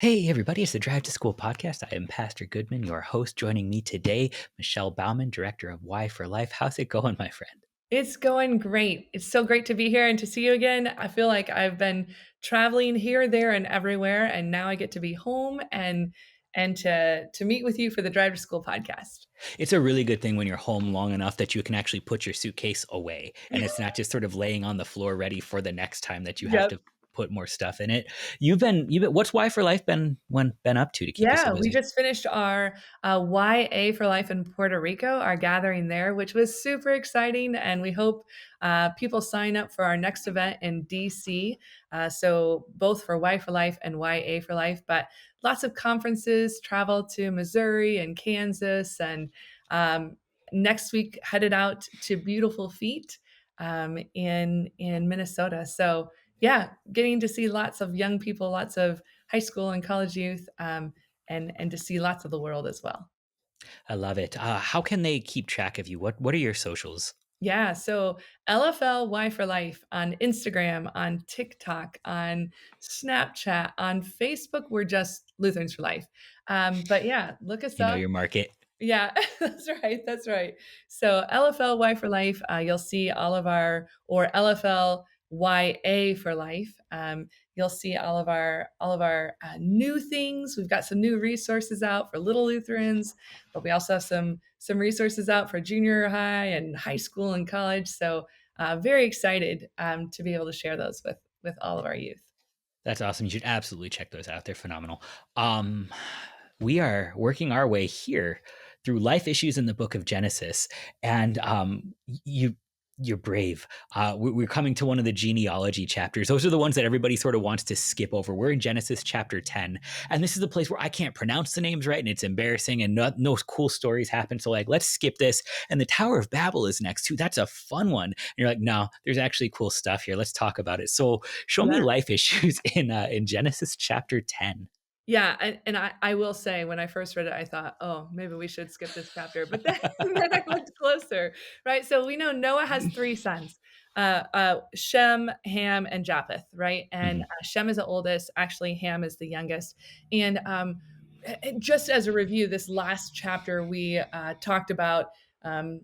Hey, everybody, it's the Drive to School podcast. I am Pastor Goodman, your host. Joining me today, Michelle Bauman, Director of Y for Life. How's it going, my friend? It's going great. It's so great to be here and to see you again. I feel like I've been traveling here, there, and everywhere, and now I get to be home and to meet with you for the Drive to School podcast. It's a really good thing when you're home long enough that you can actually put your suitcase away and it's not just sort of laying on the floor ready for the next time that you have Yep. to put more stuff in it. What's Y for Life been up to keep you so Yeah, we busy? just finished our YA for Life in Puerto Rico, our gathering there, which was super exciting. And we hope people sign up for our next event in DC. So, both for Y for Life and YA for Life, but lots of conferences, travel to Missouri and Kansas. And um, next week, headed out to Beautiful Feet in Minnesota. So, yeah, getting to see lots of young people, lots of high school and college youth. And to see lots of the world as well. I love it. How can they keep track of you? What are your socials? Yeah, so LFLY for Life on Instagram, on TikTok, on Snapchat, on Facebook, we're just Lutherans for Life. But yeah, look us You know up. your market. Yeah, that's right. That's right. So LFLY for Life, you'll see all of our, or LFLYA for Life. You'll see all of our new things. We've got some new resources out for little Lutherans, but we also have some resources out for junior high and high school and college. So very excited to be able to share those with all of our youth. That's awesome. You should absolutely check those out. They're phenomenal. Um, we are working our way here through life issues in the book of Genesis, and you're brave. We're coming to one of the genealogy chapters. Those are the ones that everybody sort of wants to skip over. We're in Genesis chapter 10, and this is the place where I can't pronounce the names right, and it's embarrassing, and no cool stories happen. So like, let's skip this. And the Tower of Babel is next too. That's a fun one. And you're like, no, there's actually cool stuff here. Let's talk about it. So show me Yeah. life issues in Genesis chapter 10. Yeah, and I will say when I first read it, I thought, "Oh, maybe we should skip this chapter," but then then I looked closer, right? So we know Noah has 3 sons, Shem, Ham, and Japheth, right? And, Mhm. Shem is the oldest, actually, Ham is the youngest, and, just as a review, this last chapter, we, talked about,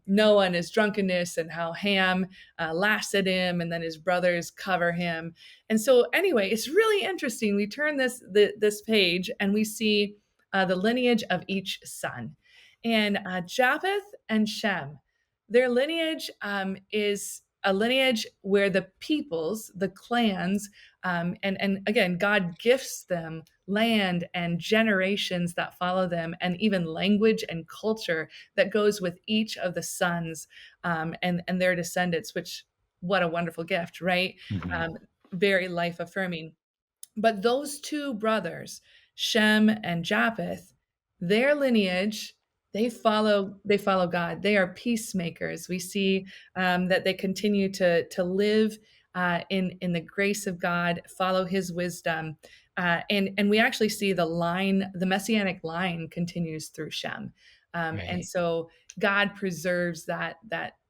Noah and his drunkenness and how Ham, laughs at him, and then his brothers cover him, and so, anyway, it's really interesting. We turn this page and we see the lineage of each son, and Japheth and Shem. Their lineage is a lineage where the peoples, the clans, and again, God gifts them land and generations that follow them, and even language and culture that goes with each of the sons and their descendants. Which what a wonderful gift, right? Mhm. Um, very life affirming. But those two brothers, Shem and Japheth, their lineage, they follow God. They are peacemakers. We see that they continue to live in the grace of God, follow His wisdom, and we actually see the Messianic line continues through Shem, and Right. so God preserves that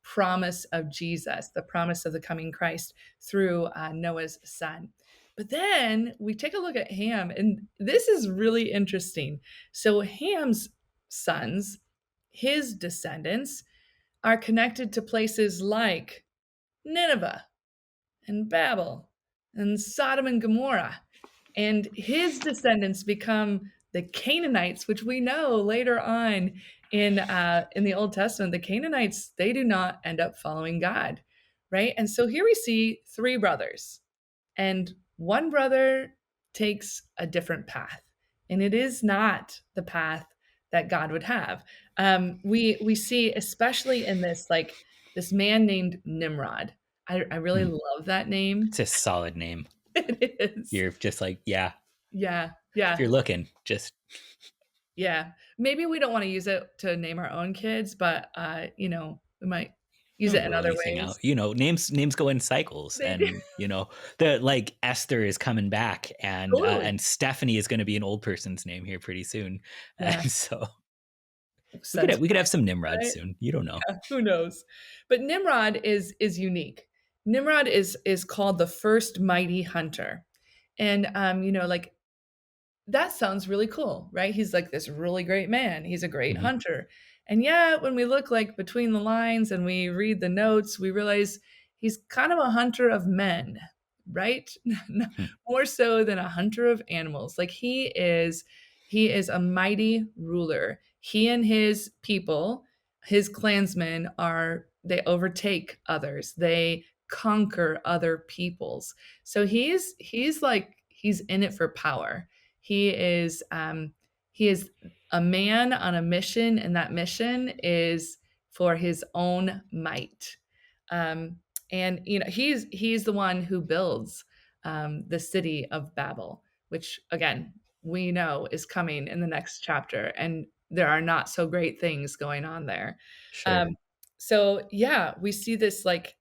promise of Jesus, the promise of the coming Christ through Noah's son. But then we take a look at Ham, and this is really interesting. So Ham's sons, his descendants, are connected to places like Nineveh and Babel and Sodom and Gomorrah. And his descendants become the Canaanites, which we know later on in the Old Testament, the Canaanites, they do not end up following God, right? And so here we see 3 brothers, and one brother takes a different path, and it is not the path that God would have. We see, especially in this, like this man named Nimrod. I really Mm. love that name. It's a solid name. It is. You're just like, yeah, Yeah, if yeah, you're looking, just yeah. Maybe we don't want to use it to name our own kids, but we might use don't it in rule other anything out. ways. Names go in cycles, They do. and the like Esther is coming back, Totally. and Stephanie is going to be an old person's name here pretty soon, Yeah. and so Sense we could have some Nimrod right? soon. You don't know. Who knows? But Nimrod is unique. Nimrod is called the first mighty hunter. And like that sounds really cool, right? He's like this really great man. He's a great Mhm. hunter. And yet, when we look like between the lines and we read the notes, we realize he's kind of a hunter of men, right? Hmm. More so than a hunter of animals. Like he is a mighty ruler. He and his people, his clansmen are they overtake others. They conquer other peoples. So he's like he's in it for power. He is um, he is a man on a mission, and that mission is for his own might. Um, and he's the one who builds the city of Babel, which again we know is coming in the next chapter, and there are not so great things going on there. Sure. Um, so yeah, we see this like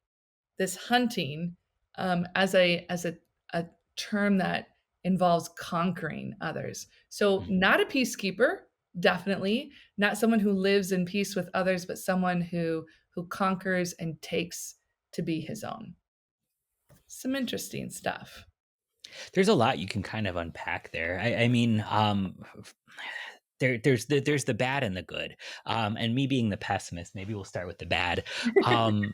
this hunting as a term that involves conquering others. So Mhm. not a peacekeeper, definitely not someone who lives in peace with others, but someone who conquers and takes to be his own. Some interesting stuff. There's a lot you can kind of unpack there. I mean, there's the bad and the good. And me being the pessimist, maybe we'll start with the bad. Um,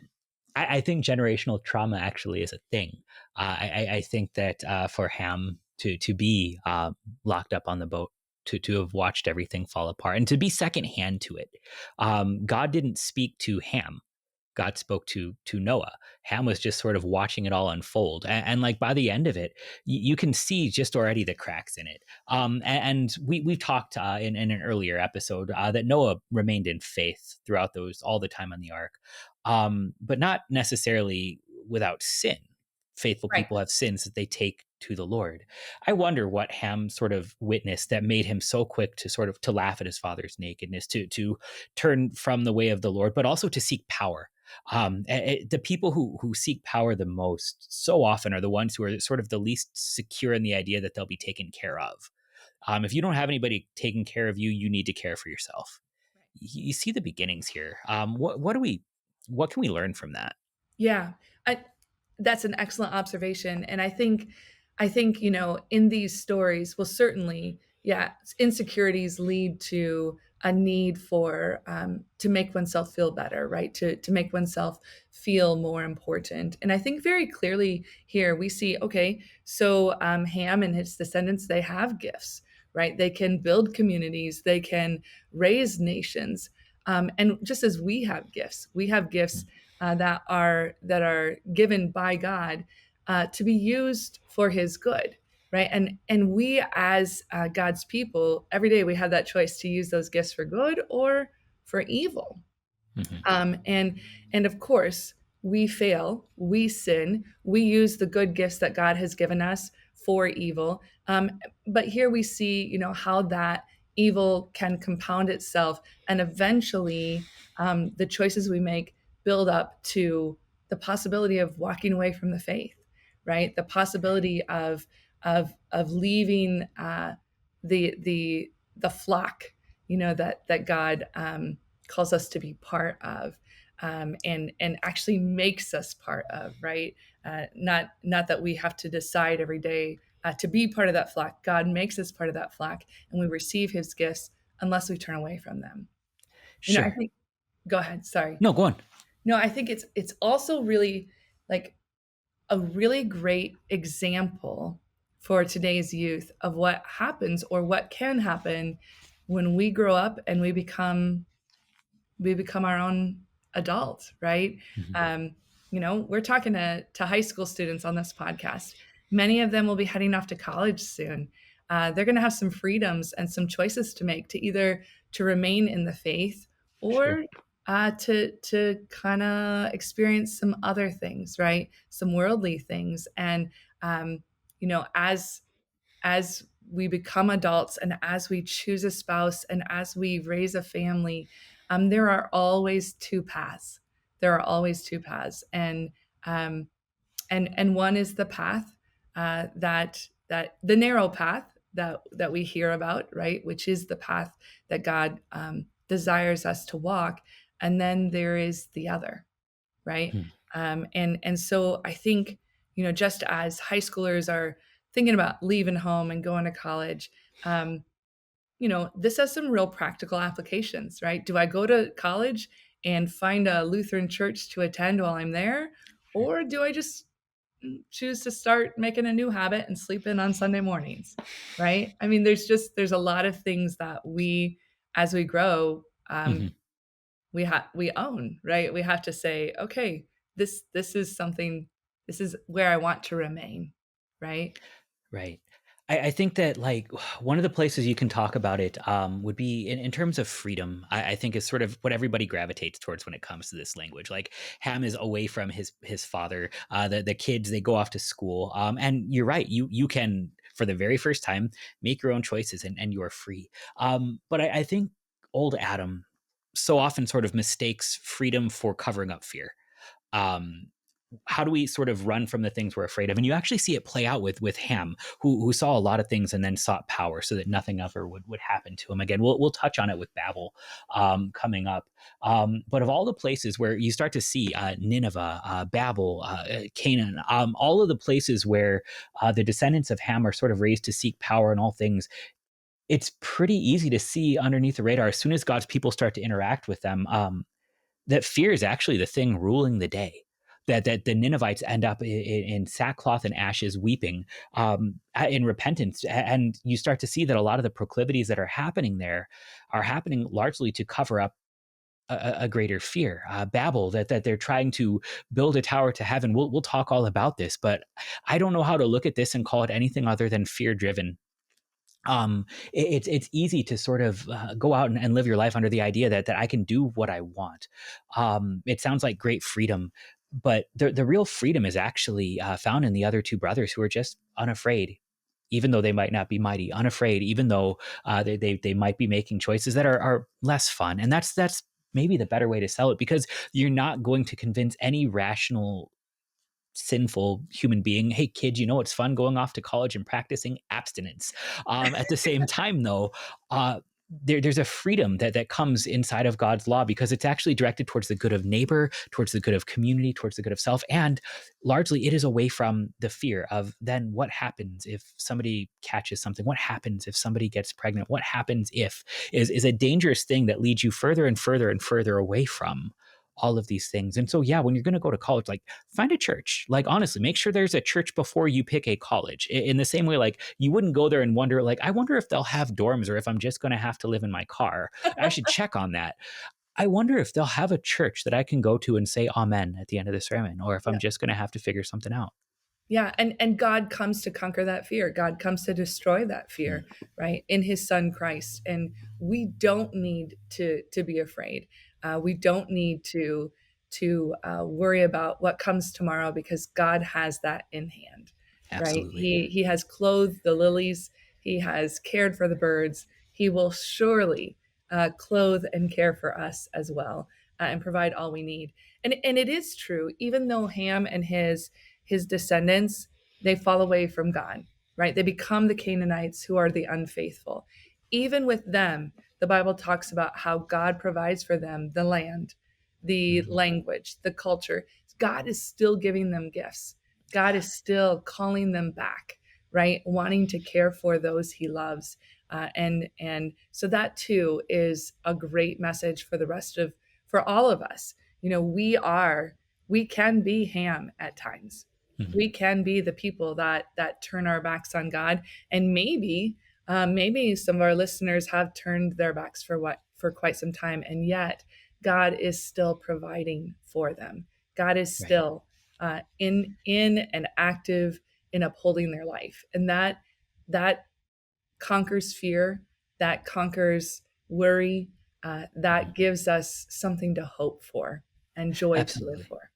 I think generational trauma actually is a thing. I think that for Ham to be locked up on the boat, to have watched everything fall apart, and to be secondhand to it, God didn't speak to Ham. God spoke to Noah. Ham was just sort of watching it all unfold, and like by the end of it, you can see just already the cracks in it. And we've talked in an earlier episode that Noah remained in faith throughout those all the time on the ark, but not necessarily without sin. Faithful Right. people have sins that they take to the Lord. I wonder what Ham sort of witnessed that made him so quick to sort of to laugh at his father's nakedness, to turn from the way of the Lord, but also to seek power. The people who seek power the most so often are the ones who are sort of the least secure in the idea that they'll be taken care of. If you don't have anybody taking care of you, you need to care for yourself. You see the beginnings here. What can we learn from that? Yeah, I, that's an excellent observation, and I think in these stories, well, certainly, yeah, insecurities lead to a need for to make oneself feel better, right? To make oneself feel more important, and I think very clearly here we see, okay, so Ham and his descendants they have gifts, right? They can build communities, they can raise nations, and just as we have gifts that are given by God to be used for His good, right? And we as God's people, every day we have that choice to use those gifts for good or for evil. Mhm. And of course, we fail, we sin, we use the good gifts that God has given us for evil. But here we see, how that evil can compound itself, and eventually, the choices we make build up to the possibility of walking away from the faith, right? The possibility of leaving the flock, that God calls us to be part of, and actually makes us part of, right? Not that we have to decide every day to be part of that flock. God makes us part of that flock, and we receive His gifts unless we turn away from them. I Sure. think. Go ahead. Sorry. No, go on. No, I think it's also really like a really great example for today's youth of what happens or what can happen when we grow up and we become our own adult, right? Mhm. Um, we're talking to high school students on this podcast. Many of them will be heading off to college soon. They're going to have some freedoms and some choices to make to either to remain in the faith Sure. or to kind of experience some other things, right? Some worldly things. And um, as we become adults and as we choose a spouse and as we raise a family, there are always two paths. There are always two paths, um, and one is the path that the narrow path that we hear about, right? Which is the path that God desires us to walk, and then there is the other, right? Hmm. And so I think just as high schoolers are thinking about leaving home and going to college, Um, this has some real practical applications, right? Do I go to college and find a Lutheran church to attend while I'm there? Or do I just choose to start making a new habit and sleep in on Sunday mornings, right? I mean, there's a lot of things that we, as we grow, Mhm. we own, right? We have to say, okay, this is something, this is where I want to remain, right? Right. I think that like one of the places you can talk about it would be in terms of freedom. I think is sort of what everybody gravitates towards when it comes to this language. Like Ham is away from his father. The kids they go off to school. And you're right. You can for the very first time make your own choices and you are free. But I think old Adam so often sort of mistakes freedom for covering up fear. Um, how do we sort of run from the things we're afraid of? And you actually see it play out with Ham, who saw a lot of things and then sought power so that nothing ever would happen to him again. We'll touch on it with Babel coming up. But of all the places where you start to see Nineveh, Babel, Canaan, all of the places where the descendants of Ham are sort of raised to seek power in all things, it's pretty easy to see underneath the radar as soon as God's people start to interact with them. That fear is actually the thing ruling the day. That the Ninevites end up in sackcloth and ashes, weeping in repentance, and you start to see that a lot of the proclivities that are happening there are happening largely to cover up a greater fear. Babel, that they're trying to build a tower to heaven. We'll talk all about this, but I don't know how to look at this and call it anything other than fear driven. It's easy to sort of go out and live your life under the idea that I can do what I want. It sounds like great freedom, but the real freedom is actually found in the other two brothers who are just unafraid, even though they might not be mighty, unafraid, even though they might be making choices that are less fun, and that's maybe the better way to sell it because you're not going to convince any rational sinful human being, hey kid, it's fun going off to college and practicing abstinence. At the same time though, there's a freedom that comes inside of God's law because it's actually directed towards the good of neighbor, towards the good of community, towards the good of self, and largely it is away from the fear of then what happens if somebody catches something, what happens if somebody gets pregnant, what happens if is a dangerous thing that leads you further and further and further away from all of these things. And so yeah, when you're going to go to college, like find a church. Like honestly, make sure there's a church before you pick a college. In the same way, like you wouldn't go there and wonder, like, I wonder if they'll have dorms or if I'm just going to have to live in my car. I should check on that. I wonder if they'll have a church that I can go to and say amen at the end of the sermon, or if I'm Yeah. just going to have to figure something out. Yeah, and God comes to conquer that fear. God comes to destroy that Mm, fear, right? In his son Christ. And we don't need to be afraid. We don't need to worry about what comes tomorrow because God has that in hand, right? absolutely. He has clothed the lilies. He has cared for the birds. He will surely clothe and care for us as well, and provide all we need. And it is true, even though Ham and his descendants, they fall away from God, right? They become the Canaanites who are the unfaithful. Even with them, the Bible talks about how God provides for them the land, the Mhm. language, the culture. God is still giving them gifts. God Yeah, is still calling them back, right? Wanting to care for those he loves. And so that too is a great message for the rest of, for all of us. We can be Ham at times. mhm, We can be the people that turn our backs on God, and maybe some of our listeners have turned their backs for quite some time, and yet God is still providing for them. God is right. still in and active in upholding their life, and that conquers fear, that conquers worry, Mhm. that gives us something to hope for and joy to live Absolutely. for.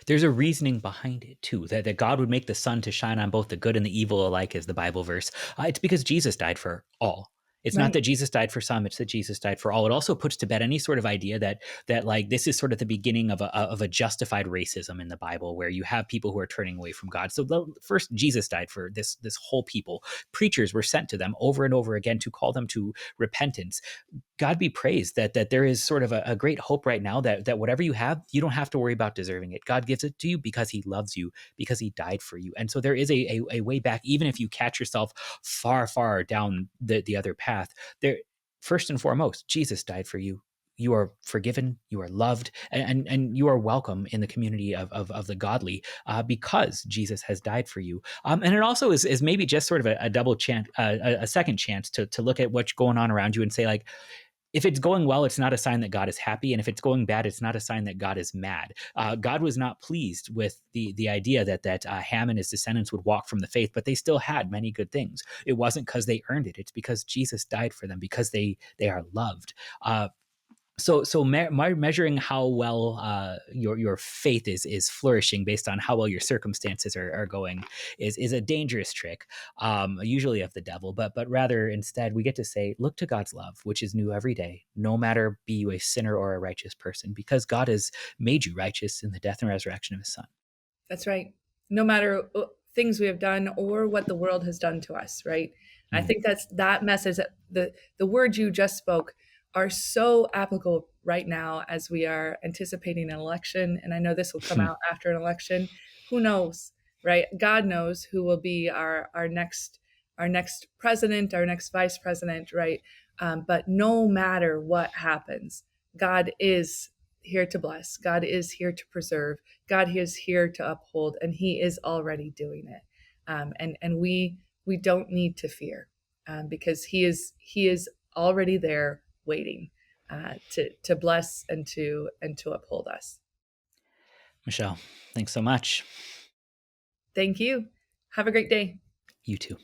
There's a reasoning behind it too, that God would make the sun to shine on both the good and the evil alike, as the Bible verse. It's because Jesus died for all. It's not Right. that Jesus died for some, it's that Jesus died for all. It also puts to bed any sort of idea that like this is sort of the beginning of a justified racism in the Bible, where you have people who are turning away from God. So the first, Jesus died for this whole people. Preachers were sent to them over and over again to call them to repentance. God be praised that there is sort of a great hope right now that whatever you have, you don't have to worry about deserving it. God gives it to you because he loves you, because he died for you. And so there is a way back, even if you catch yourself far down the other path. There, first and foremost, Jesus died for you. You are forgiven, you are loved, and you are welcome in the community of the godly, because Jesus has died for you. And it also is maybe just sort of a double chance, a second chance to look at what's going on around you and say, like, if it's going well, it's not a sign that God is happy, and if it's going bad, it's not a sign that God is mad. God was not pleased with the idea that Ham and his descendants would walk from the faith, but they still had many good things. It wasn't because they earned it; it's because Jesus died for them, because they are loved. Measuring how well your faith is flourishing based on how well your circumstances are going is a dangerous trick, usually of the devil. But rather, instead, we get to say, look to God's love, which is new every day, no matter be you a sinner or a righteous person, because God has made you righteous in the death and resurrection of his son. That's right. No matter things we have done or what the world has done to us, right? I Mm. think that's that message, the words you just spoke are so applicable right now as we are anticipating an election. And I know this will come out after an election. Who knows, right? God knows who will be our next president, our next vice president, right? But no matter what happens, God is here to bless. God is here to preserve. God is here to uphold, and He is already doing it. And we don't need to fear, because He is already there waiting to bless and to uphold us. Michelle, thanks so much. Thank you. Have a great day. You too.